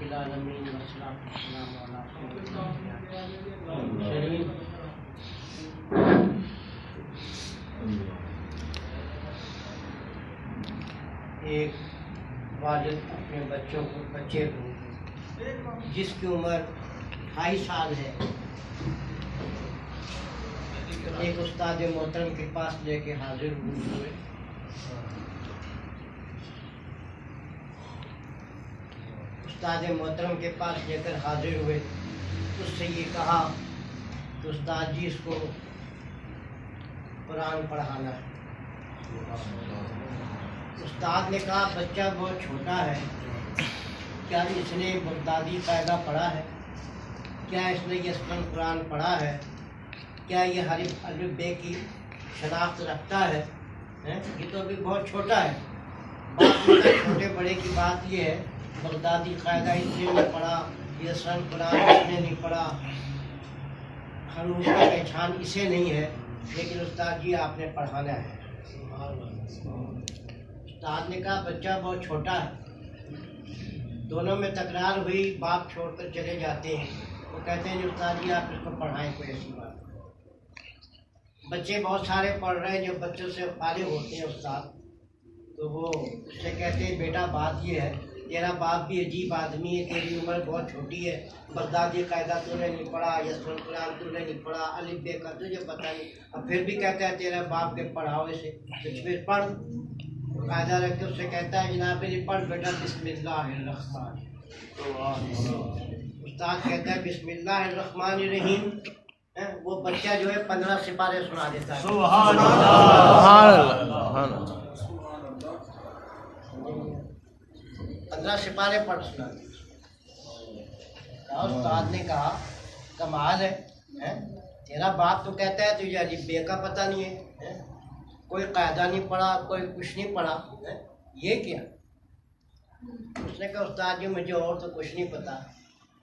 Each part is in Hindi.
रब्बिल आलमीन वस्सलातु वस्सलामु अला शरीफ। एक वालिद अपने बच्चे को जिसकी उम्र 28 साल है, एक उस्ताद मोहतरम के पास लेके हाजिर हुए। उस्ताद मोहतरम के पास लेकर हाजिर हुए, उससे ये कहा कि उस्ताद जी इसको कुरान पढ़ाना है। उस्ताद ने कहा बच्चा बहुत छोटा है, क्या इसने बगदादी कायदा पढ़ा है? क्या इसने यसमन कुरान पढ़ा है? क्या ये हरीफ अलिफ बे की शनाख्त रखता है? ये तो अभी बहुत छोटा है। छोटे बड़े की बात ये है, बगदादी कायदा इसने नहीं पढ़ा, यसमन कुरान इसने नहीं पढ़ा, हरूफ की पहचान इसे नहीं है, लेकिन उस्ताद जी आपने पढ़ाना है। उस्ताद ने कहा बच्चा बहुत छोटा है। दोनों में तकरार हुई, बाप छोड़कर चले जाते हैं। वो कहते हैं उस्ताद जी आप इसको पढ़ाएं, कोई ऐसी बात। बच्चे बहुत सारे पढ़ रहे हैं, जो बच्चों से फारिग होते हैं उस्ताद, तो वो उससे कहते हैं बेटा बात ये है, तेरा बाप भी अजीब आदमी है, तेरी उम्र बहुत छोटी है, बगदादी कायदा तूने नहीं पढ़ा, यसमन कुरान तूने नहीं पढ़ा, अलिफ बे का तुझे पता नहीं, अब फिर भी कहता है तेरा बाप के पढ़ाओ इसे, तो फिर पढ़। कायदा रख के उससे कहता है जनाब मेरी पढ़ बेटा बिस्मिल्लाहिर्रहमान। उस्ताद कहता है बिस्मिल्लाहिर्रहमानिर्रहीम। वो बच्चा जो है 15 सिपारे सुना देता है। सुभान अल्लाह। 15 सिपारे पढ़ सुना देता। उस्ताद ने कहा कमाल है, तेरा बाप तो कहता है तुझे अलिफ बे का पता नहीं है, कोई कायदा नहीं पढ़ा, कोई कुछ नहीं पढ़ा, ये क्या? उसने कहा उस्ताद जी मुझे और तो कुछ नहीं पता,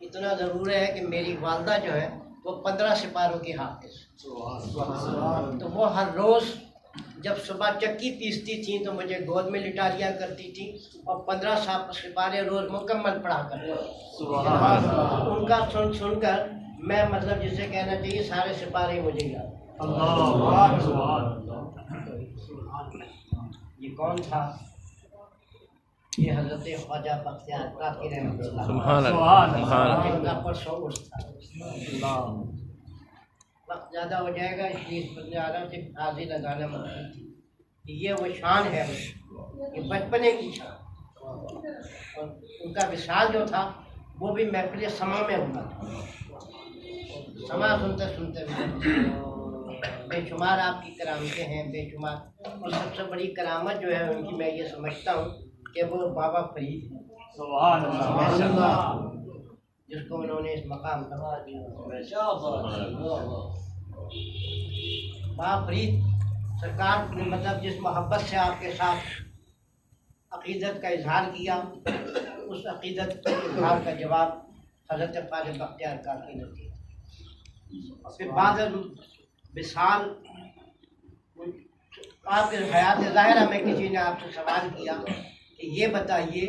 इतना ज़रूर है कि मेरी वालदा जो है वो 15 सिपारों की हाफिज़। तो वो हर रोज़ जब सुबह चक्की पीसती थी तो मुझे गोद में लिटा लिया करती थी और 15 सिपारे रोज़ मुकम्मल पढ़ा करते। उनका सुनकर मैं मतलब जिसे कहना चाहिए सारे सिपारे मुझे याद। ये कौन था? ये हज़रत ख्वाजा बख्तियार काकी रहमतुल्लाह। वक्त ज़्यादा हो जाएगा इसलिए इस बंदे आलम से हाजिर लगाना मकसद थी कि ये वो शान है, ये बचपने की शान। और उनका विशाल जो था वो भी महफिल समा में हुआ था। समा सुनते सुनते बेशुमार आपकी करामतें हैं, बेशुमार। और सबसे बड़ी करामत जो है उनकी मैं ये समझता हूँ कि वो बाबा फरीद हैं, जिसको उन्होंने इस मकाम पर बाबा फरीद सरकार ने मतलब जिस मोहब्बत से आपके साथ अक़ीदत का इजहार किया, उस अक़ीदत के इजहार का जवाब हज़रत ख्वाजा बख्तियार काकी ने दिया। फिर बाद विशाल आपके हयात ज़ाहिरा में किसी ने आपसे सवाल किया कि ये बताइए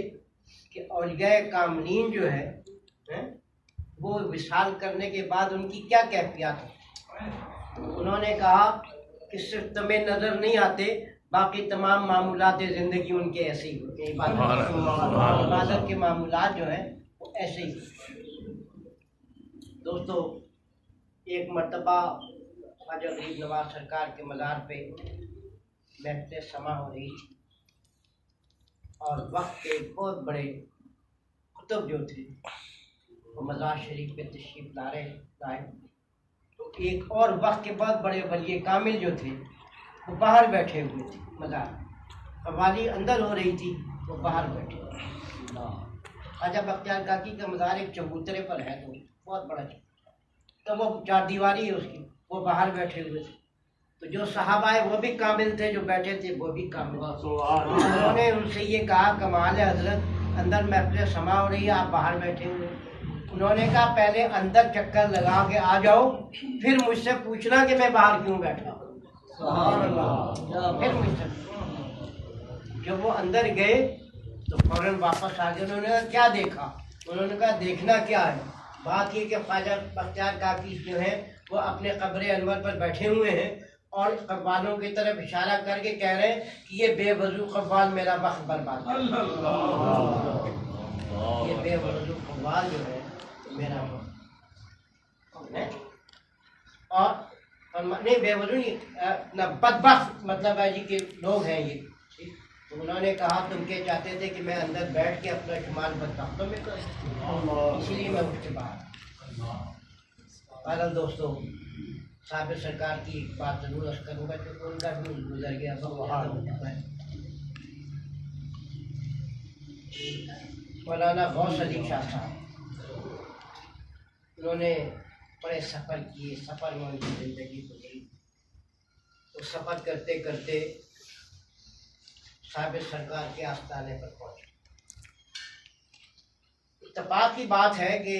कि औलिया कामलीन जो है वो विशाल करने के बाद उनकी क्या कैफियत है? उन्होंने कहा कि सिर्फ तुम्हें नज़र नहीं आते, बाकी तमाम मामूलात ज़िंदगी उनके ऐसे ही होते हैं। इबादत के मामूलात जो हैं वो ऐसे ही। दोस्तों एक मरतबा ख्वाजा गरीब नवाज सरकार के मज़ार पे महफिल समा हो रही थी और वक्त के बहुत बड़े कुतुब जो थे वो मज़ार शरीफ पे तशरीफ लाए। तो एक और वक्त के बहुत बड़े वली कामिल जो थे वो बाहर बैठे हुए थे मज़ार। कव्वाली अंदर हो रही थी, वो बाहर बैठे। ख्वाजा बख्तियार काकी का मज़ार एक चबूतरे पर है, तो बहुत बड़ा चबूतरा, तो वो 4 दीवारी है उसकी, वो बाहर बैठे हुए थे। तो जो सहाबा है वो भी कामिल थे, जो बैठे थे वो भी कामिल। उन्होंने उनसे ये कहा कमाल है हजरत, अंदर महफिल समा हो रही है, आप बाहर बैठे हुए। उन्होंने कहा पहले अंदर चक्कर लगा के आ जाओ, फिर मुझसे पूछना कि मैं बाहर क्यों बैठा। फिर मुझसे जब वो अंदर गए तो फौरन वापस आ गए। उन्होंने कहा क्या देखा? उन्होंने कहा देखना क्या है, बात ये कि ख्वाजा बख्तियार काकी जो है वो अपने कब्र अनवर पर बैठे हुए हैं और कव्वालों की तरफ इशारा करके कह रहे हैं कि ये बेवजू कव्वाल मेरा वक्त बर्बाद कर, ये बेवजू कव्वाल जो है मेरा है। और नहीं बेवजू नहीं, बदबख्त मतलब है जी के लोग हैं ये। तो उन्होंने कहा तुम क्या चाहते थे कि मैं अंदर बैठ के अपना शुमार बदबख्तों में करूं, इसलिए मैं उठ के बाहर। बहरहाल दोस्तों, साबिर सरकार की एक बात जरूर अर्ज करूँगा क्योंकि उनका भी गुजर गया मौलाना गौस अली शाह साहब, उन्होंने बड़े सफ़र किए, सफ़र में उनकी ज़िंदगी गुजरी। तो सफ़र करते करते साबिर सरकार के आस्थाने पर पहुँचे। इत्तेफाक की बात है कि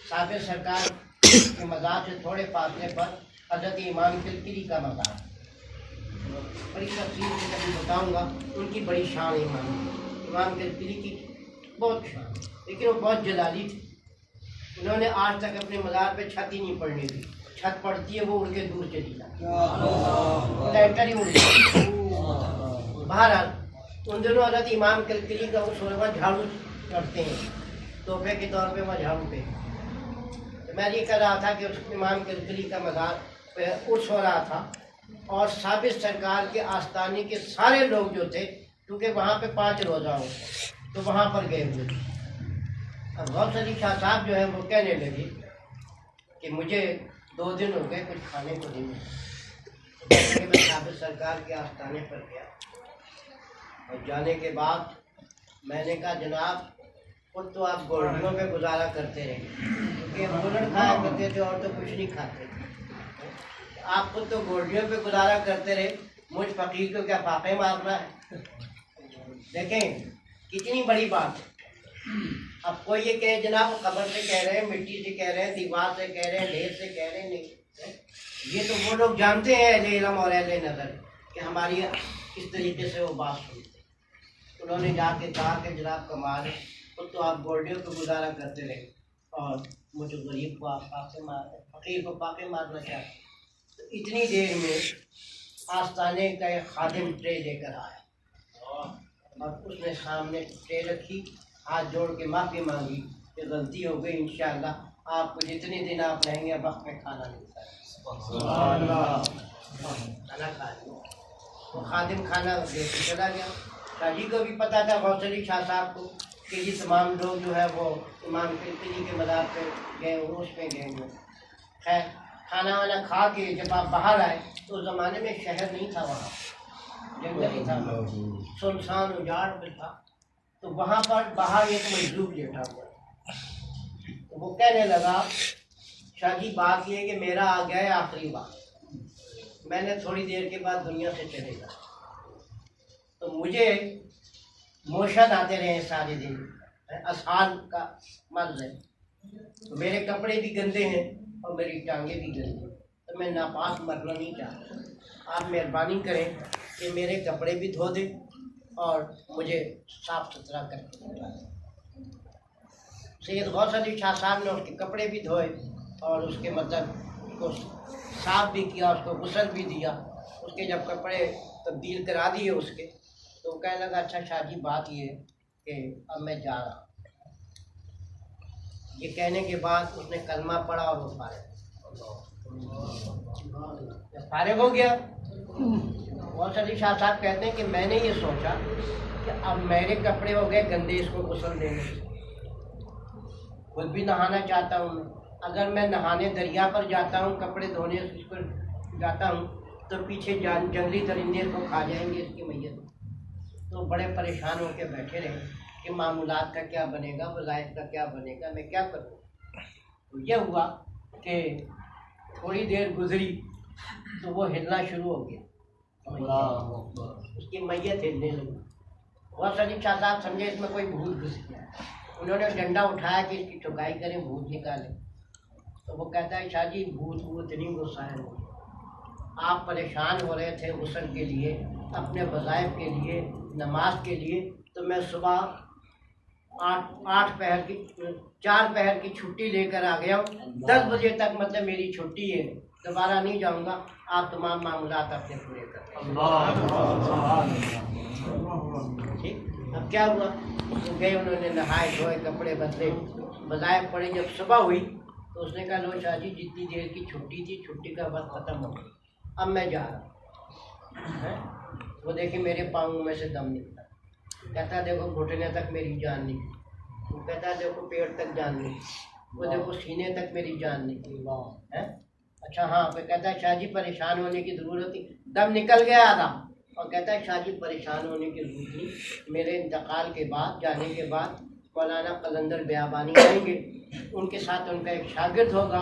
साबिर सरकार के मज़ार से थोड़े फासले पर हज़रत इमाम किलकिली का मज़ार, बड़ी तफसील से कभी बताऊँगा। उनकी बड़ी शान इमाम किलकिली की बहुत शान, लेकिन वो बहुत जलाली थे। उन्होंने आज तक अपने मज़ार पे छत ही नहीं पड़ने दी, छत पड़ती है वो उड़ के दूर चली जाती है, लेंटर ही उड़ जाती। बहरहाल उन दिनों हज़रत इमाम किलकिली का उस वक्त झाड़ू करते हैं, तोहफे के तौर पे वह झाड़ू पे। तो मैं ये कह रहा था कि उस इमाम किलकिली का मज़ार पे उर्स हो रहा था और साबिर सरकार के आस्थाने के सारे लोग जो थे, क्योंकि वहाँ पे 5 रोज़ा हो तो वहाँ पर गए हुए थे। अब गौस अली शाह साहब जो है वो कहने लगे कि मुझे 2 दिन हो गए कुछ खाने को नहीं मिला। मैं साबिर सरकार के आस्थाने पर गया और जाने के बाद मैंने कहा जनाब खुद तो आप गोल्डियों पे गुजारा करते रहे, क्योंकि हम गुलड़ खाया करते थे और तो कुछ नहीं खाते थे। आप खुद तो गोल्डियों पे गुजारा करते रहे, मुझ फकीर को क्या फाके मारना है? देखें कितनी बड़ी बात है। अब कोई ये कहे जनाब कब्र से कह रहे हैं, मिट्टी से कह रहे हैं, दीवार से कह रहे हैं, ढेर से कह रहे हैं, नहीं, ये तो वो लोग जानते हैं अहले इल्म और अहले नज़र कि हमारी किस तरीके से वो बात सुनते। उन्होंने जाके कहा कि जनाब कमाल है, खुद तो आप गोल्डियों को गुजारा करते रहे और मुझे गरीब को आप पाके मार, फकीर को पाके मारना चाहते। तो इतनी देर में आस्थाने का एक खादिम ट्रे लेकर आया और उसने सामने ट्रे रखी, हाथ जोड़ के माफ़ी मांगी कि गलती हो गई, इंशाअल्लाह आपको जितने दिन आप रहेंगे वक्त में खाना मिलता है। खाना खा लिया, वो खादिम खाना देकर चला गया। शाह जी को भी पता था, गौस अली शाह साहब को, कि ये तमाम लोग जो है वो इमाम किलकिली के मज़ार पे गए, उर्स पे गए हुए। खैर खाना वाना खा के जब आप बाहर आए तो उस ज़माने में शहर नहीं था, वहाँ जंगल ही था, सुनसान उजाड़ पे था। तो वहाँ पर बाहर एक मजदूर लेटा हुआ, तो वो कहने लगा शाह जी बात ये है कि मेरा आ गया है आखिरी वक्त, मैंने थोड़ी देर के बाद दुनिया से चले जाना, तो मुझे मोशन आते रहे सारे दिन, आसान का मर्ज है, तो मेरे कपड़े भी गंदे हैं और मेरी टांगे भी गंदी हैं, तो मैं नापाक मरना नहीं चाहता। आप मेहरबानी करें कि मेरे कपड़े भी धो दें और मुझे साफ़ सुथरा करके। सैयद गौस अली शाह साहब ने उसके कपड़े भी धोए और उसके मतलब उसको साफ़ भी किया, उसको गुस्ल भी दिया। उसके जब कपड़े तब्दील करा दिए उसके, तो वो कहने लगा अच्छा शाह जी बात ये है कि अब मैं जा रहा हूँ। ये कहने के बाद उसने कलमा पढ़ा और वो फारिग हो गया। गौस अली शाह साहब कहते हैं कि मैंने ये सोचा कि अब मेरे कपड़े हो गए गंदे, इसको गुस्ल देने से खुद भी नहाना चाहता हूँ। अगर मैं नहाने दरिया पर जाता हूँ, कपड़े धोने इसको जाता हूँ, तो पीछे जंगली परिंदे को खा जाएंगे इसकी मैयत। तो बड़े परेशान होकर बैठे रहे कि मामूलात का क्या बनेगा, वज़ाइफ का क्या बनेगा, मैं क्या करूँ। तो यह हुआ कि थोड़ी देर गुजरी तो वो हिलना शुरू हो गया, उसकी मैयत हिलने लगी। गौस अली शाह साहब समझे इसमें कोई भूत घुस गया, उन्होंने डंडा उठाया कि इसकी ठुकाई करें, भूत निकालें। तो वो कहता है शाह जी भूत भूत नहीं घुसा है, आप परेशान हो रहे थे गुस्ल के लिए, अपने वज़ाइफ के लिए, नमाज के लिए, तो मैं सुबह आठ पहर की 4 पहर की छुट्टी लेकर आ गया हूँ। 10 बजे तक मतलब मेरी छुट्टी है, दोबारा नहीं जाऊँगा। आप तमाम मामलात अपने पूरे कर। ठीक, अब क्या हुआ, तो गए, उन्होंने नहाए धोए, कपड़े बदले, बजाय पड़े। जब सुबह हुई तो उसने कहा लो शाह जी, जितनी देर की छुट्टी थी, छुट्टी का वक्त खत्म हो गया, अब मैं जा रहा हूँ। वो देखे मेरे पाँव में से दम निकला। कहता देखो घुटने तक मेरी जान निकली। वो कहता देखो पेट तक जान निकली। वो देखो सीने तक मेरी जान निकली। है अच्छा हाँ। फिर कहता है शाह जी परेशान होने की ज़रूरत नहीं, दम निकल गया था। और कहता है शाह जी परेशान होने की ज़रूरत नहीं, मेरे इंतकाल के बाद, जाने के बाद मौलाना कलंदर बियाबानी आएंगे, उनके साथ उनका एक शागिर्द होगा,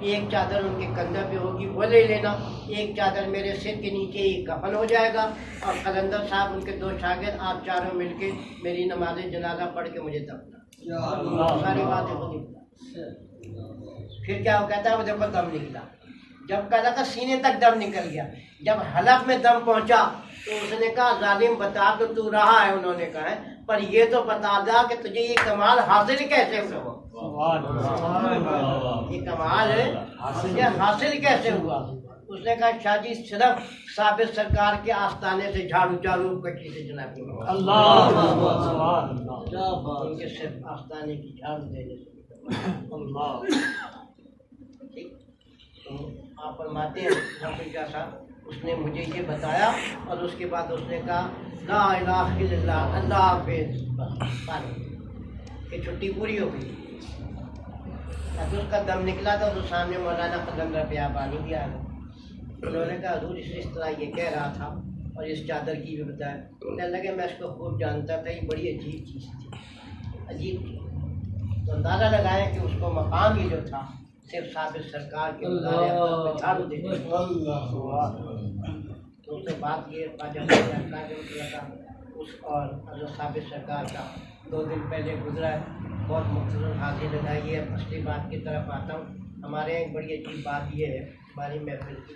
एक चादर उनके कंधे पे होगी, वो ले लेना। एक चादर मेरे सिर के नीचे एक कफन हो जाएगा, और कलंदर साहब उनके 2 शागिर्द, आप चारों मिलके मेरी नमाज जनाजा पढ़ के मुझे दफना। सारी बातें खुद ही। फिर क्या वो कहता है, वो देखो दम निकला। जब कहता था सीने तक दम निकल गया, जब हलक में दम पहुंचा तो उसने कहा जालिम बता तो तू रहा है, उन्होंने कहा है, पर ये तो बता दा कि तुझे ये कमाल हासिल कैसे हुआ। ये कमाल है, तुझे हासिल कैसे हुआ। उसने कहा शाह जी सिर्फ साबिर सरकार के आस्थाने से झाड़ू चालू कच्ची से जनाब उनके सिर्फ आस्थाने की झाड़ू देने से। ठीक, तो आप फरमाते हैं रफीका साहब, उसने मुझे ये बताया और उसके बाद उसने कहा ला इलाहा इल्लल्लाह, अल्लाह हाफिज़, कि छुट्टी पूरी हो गई। अब उसका दम निकला था तो सामने मौलाना कलंदर बियाबानी भी आ गए। उन्होंने कहा हजूर इस तरह ये कह रहा था और इस चादर की भी बताया। कहने लगे मैं इसको खूब जानता था, ये बड़ी अजीब चीज़ थी, अजीब थी। तो अंदाज़ा लगाएं कि उसको मकाम ही जो था सिर्फ साबिर सरकार के झाड़ू दे। तो उससे बात ये उस और हज़रत साबिर सरकार का 2 दिन पहले गुजरा है, बहुत मुख्तसर हाजिर लगाई है। असली बात की तरफ आता हूँ। हमारे यहाँ एक बड़ी अजीब बात ये है, हमारी महफिल की